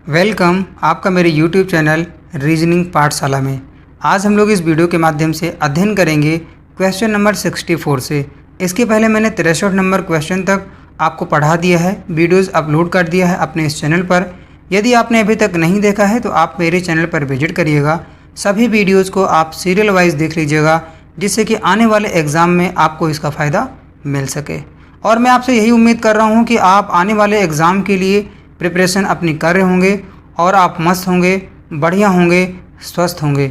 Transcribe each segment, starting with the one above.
Welcome आपका मेरे YouTube channel reasoning पाठशाला में। आज हम लोग इस वीडियो के माध्यम से अध्ययन करेंगे क्वेश्चन नंबर 64 से। इसके पहले मैंने 63 नंबर क्वेश्चन तक आपको पढ़ा दिया है, वीडियोस अपलोड कर दिया है अपने इस चैनल पर। यदि आपने अभी तक नहीं देखा है तो आप मेरे चैनल पर विजिट करिएगा। सभी वीडियोज़ को आप सीरियल वाइज देख लीजिएगा, जिससे कि आने वाले एग्ज़ाम में आपको इसका फ़ायदा मिल सके। और मैं आपसे यही उम्मीद कर रहा हूँ कि आप आने वाले एग्ज़ाम के लिए प्रिपरेशन अपनी कर रहे होंगे और आप मस्त होंगे, बढ़िया होंगे, स्वस्थ होंगे।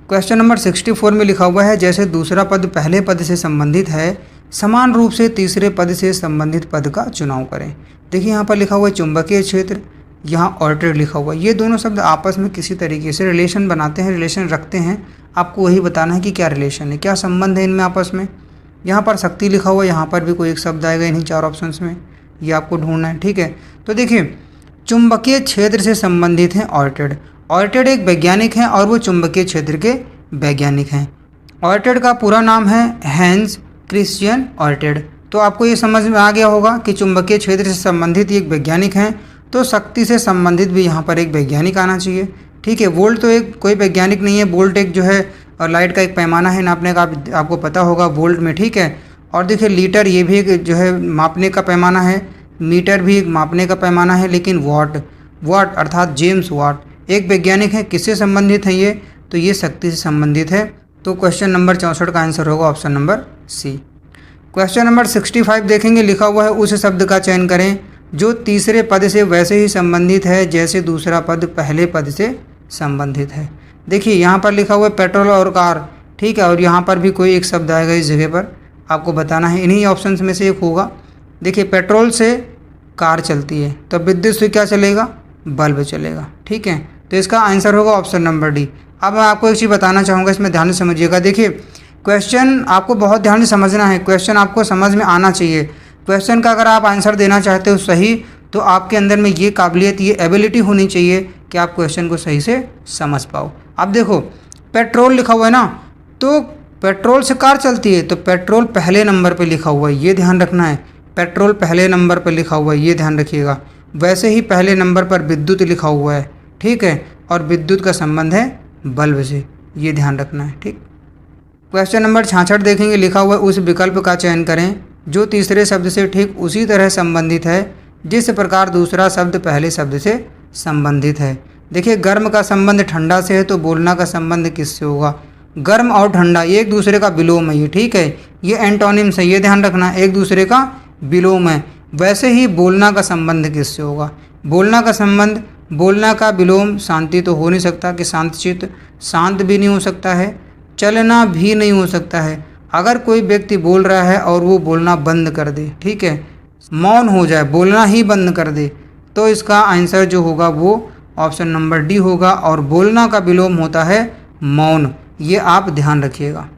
क्वेश्चन नंबर 64 में लिखा हुआ है, जैसे दूसरा पद पहले पद से संबंधित है, समान रूप से तीसरे पद से संबंधित पद का चुनाव करें। देखिए यहाँ पर लिखा हुआ है चुंबकीय क्षेत्र, यहाँ ऑर्टेड लिखा हुआ है। ये दोनों शब्द आपस में किसी तरीके से रिलेशन बनाते हैं, रिलेशन रखते हैं। आपको वही बताना है कि क्या रिलेशन है, क्या संबंध है इनमें आपस में। यहाँ पर शक्ति लिखा हुआ है, यहाँ पर भी कोई एक शब्द आएगा इन्हीं चार ऑप्शंस में, ये आपको ढूंढना है। ठीक है, तो देखिए चुंबकीय क्षेत्र से संबंधित हैं ऑर्टेड। ऑर्टेड एक वैज्ञानिक हैं और वो चुंबकीय क्षेत्र के वैज्ञानिक हैं। ऑर्टेड का पूरा नाम है हैंस क्रिश्चियन ऑर्टेड। तो आपको ये समझ में आ गया होगा कि चुंबकीय क्षेत्र से संबंधित एक वैज्ञानिक हैं, तो शक्ति से संबंधित भी यहाँ पर एक वैज्ञानिक आना चाहिए। ठीक है, वोल्ट तो एक कोई वैज्ञानिक नहीं है, वोल्ट एक जो है और लाइट का एक पैमाना है नापने का, आपको पता होगा वोल्ट में। ठीक है, और देखिए लीटर ये भी एक जो है मापने का पैमाना है, मीटर भी एक मापने का पैमाना है, लेकिन वाट अर्थात जेम्स वाट एक वैज्ञानिक है। किससे संबंधित है ये? तो ये शक्ति से संबंधित है। तो क्वेश्चन नंबर 64 का आंसर होगा option number C. Question number 65 देखेंगे, लिखा हुआ है उस शब्द का चयन करें जो तीसरे पद से वैसे ही संबंधित है जैसे दूसरा पद पहले पद से संबंधित है। देखिए यहाँ पर लिखा हुआ है पेट्रोल और कार। ठीक है, और यहाँ पर भी कोई एक शब्द आएगा इस जगह पर, आपको बताना है। इन्हीं ऑप्शंस में से एक होगा। देखिए पेट्रोल से कार चलती है तो विद्युत से क्या चलेगा? बल्ब चलेगा। ठीक है, तो इसका आंसर होगा ऑप्शन नंबर डी। अब मैं आपको एक चीज़ बताना चाहूँगा, इसमें ध्यान से समझिएगा। देखिए क्वेश्चन आपको बहुत ध्यान से समझना है, क्वेश्चन आपको समझ में आना चाहिए। क्वेश्चन का अगर आप आंसर देना चाहते हो सही, तो आपके अंदर में ये काबिलियत, ये एबिलिटी होनी चाहिए कि आप क्वेश्चन को सही से समझ पाओ। अब देखो पेट्रोल लिखा हुआ है ना, तो पेट्रोल से कार चलती है तो पेट्रोल पहले नंबर पे लिखा हुआ है, ये ध्यान रखना है। पेट्रोल पहले नंबर पर लिखा हुआ है, ये ध्यान रखिएगा। वैसे ही पहले नंबर पर विद्युत लिखा हुआ है। ठीक है, और विद्युत का संबंध है बल्ब से, ये ध्यान रखना है। ठीक, क्वेश्चन नंबर 66 देखेंगे, लिखा हुआ है उस विकल्प का चयन करें जो तीसरे शब्द से ठीक उसी तरह संबंधित है जिस प्रकार दूसरा शब्द पहले शब्द से संबंधित है। देखिए गर्म का संबंध ठंडा से है, तो बोलना का संबंध किससे होगा? गर्म और ठंडा एक दूसरे का विलोम है ये। ठीक है, ये एंटोनिम्स है, ये ध्यान रखना, एक दूसरे का विलोम है। वैसे ही बोलना का संबंध किससे होगा? बोलना का संबंध, बोलना का विलोम शांति तो हो नहीं सकता कि शांत चित्त, शांत भी नहीं हो सकता है, चलना भी नहीं हो सकता है। अगर कोई व्यक्ति बोल रहा है और वो बोलना बंद कर दे, ठीक है, मौन हो जाए, बोलना ही बंद कर दे, तो इसका आंसर जो होगा वो ऑप्शन नंबर डी होगा। और बोलना का विलोम होता है मौन, ये आप ध्यान रखिएगा।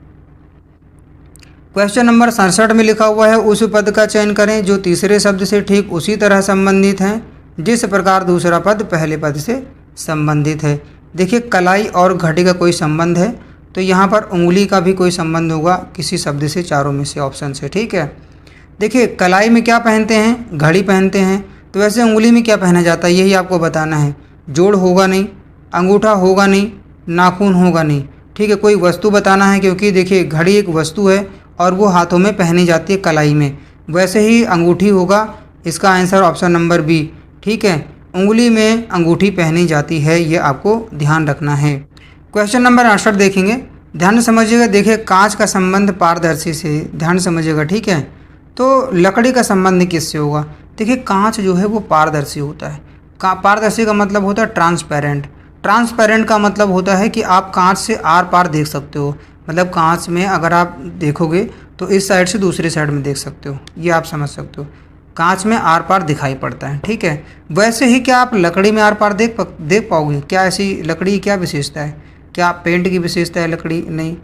क्वेश्चन नंबर 67 में लिखा हुआ है उस पद का चयन करें जो तीसरे शब्द से ठीक उसी तरह संबंधित है जिस प्रकार दूसरा पद पहले पद से संबंधित है। देखिए कलाई और घड़ी का कोई संबंध है, तो यहाँ पर उंगली का भी कोई संबंध होगा किसी शब्द से, चारों में से ऑप्शन से। ठीक है, देखिए कलाई में क्या पहनते हैं? घड़ी पहनते हैं। तो वैसे उंगली में क्या पहना जाता है यही आपको बताना है। जोड़ होगा नहीं, अंगूठा होगा नहीं, नाखून होगा नहीं। ठीक है, कोई वस्तु बताना है, क्योंकि देखिए घड़ी एक वस्तु है और वो हाथों में पहनी जाती है कलाई में। वैसे ही अंगूठी होगा, इसका आंसर ऑप्शन नंबर बी। ठीक है, उंगली में अंगूठी पहनी जाती है, ये आपको ध्यान रखना है। क्वेश्चन नंबर 68 देखेंगे, ध्यान से समझिएगा। देखिए कांच का संबंध पारदर्शी से, ध्यान समझिएगा। ठीक है, तो लकड़ी का संबंध किससे होगा? देखिए कांच जो है वो पारदर्शी होता है। पारदर्शी का मतलब होता है ट्रांसपेरेंट। ट्रांसपेरेंट का मतलब होता है कि आप कांच से आर पार देख सकते हो। मतलब कांच में अगर आप देखोगे तो इस साइड से दूसरी साइड में देख सकते हो, ये आप समझ सकते हो। कांच में आर पार दिखाई पड़ता है। ठीक है, वैसे ही क्या आप लकड़ी में आर पार देख पाओगे? क्या ऐसी लकड़ी की क्या विशेषता है? क्या पेंट की विशेषता है लकड़ी? नहीं।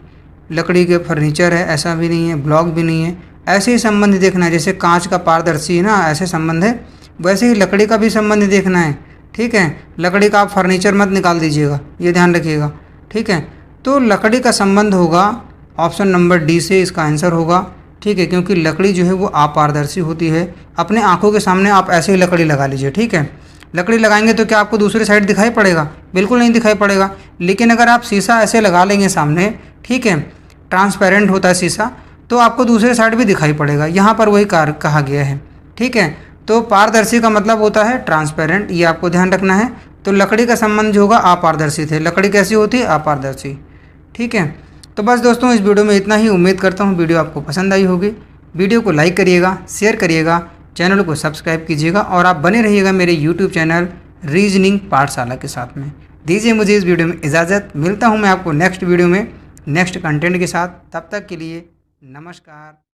लकड़ी के फर्नीचर है ऐसा भी नहीं है, ब्लॉक भी नहीं है। ऐसे ही संबंध देखना है, जैसे कांच का पारदर्शी है ना, ऐसे संबंध है, वैसे ही लकड़ी का भी संबंध देखना है। ठीक है, लकड़ी का आप फर्नीचर मत निकाल दीजिएगा, ये ध्यान रखिएगा। ठीक है, तो लकड़ी का संबंध होगा ऑप्शन नंबर डी से, इसका आंसर होगा। ठीक है, क्योंकि लकड़ी जो है वो अपारदर्शी होती है। अपने आंखों के सामने आप ऐसे ही लकड़ी लगा लीजिए। ठीक है, लकड़ी लगाएंगे तो क्या आपको दूसरी साइड दिखाई पड़ेगा? बिल्कुल नहीं दिखाई पड़ेगा। लेकिन अगर आप शीशा ऐसे लगा लेंगे सामने, ठीक है, ट्रांसपेरेंट होता है शीशा, तो आपको दूसरे साइड भी दिखाई पड़ेगा। यहाँ पर वही कहा गया है, ठीक है। तो पारदर्शी का मतलब होता है ट्रांसपेरेंट, ये आपको ध्यान रखना है। तो लकड़ी का संबंध जो होगा अपारदर्शी थे। लकड़ी कैसी होती है? अपारदर्शी, ठीक है। तो बस दोस्तों इस वीडियो में इतना ही। उम्मीद करता हूँ वीडियो आपको पसंद आई होगी। वीडियो को लाइक करिएगा, शेयर करिएगा, चैनल को सब्सक्राइब कीजिएगा और आप बने रहिएगा मेरे यूट्यूब चैनल रीजनिंग पाठशाला के साथ में। दीजिए मुझे इस वीडियो में इजाज़त। मिलता हूँ मैं आपको नेक्स्ट वीडियो में नेक्स्ट कंटेंट के साथ। तब तक के लिए नमस्कार।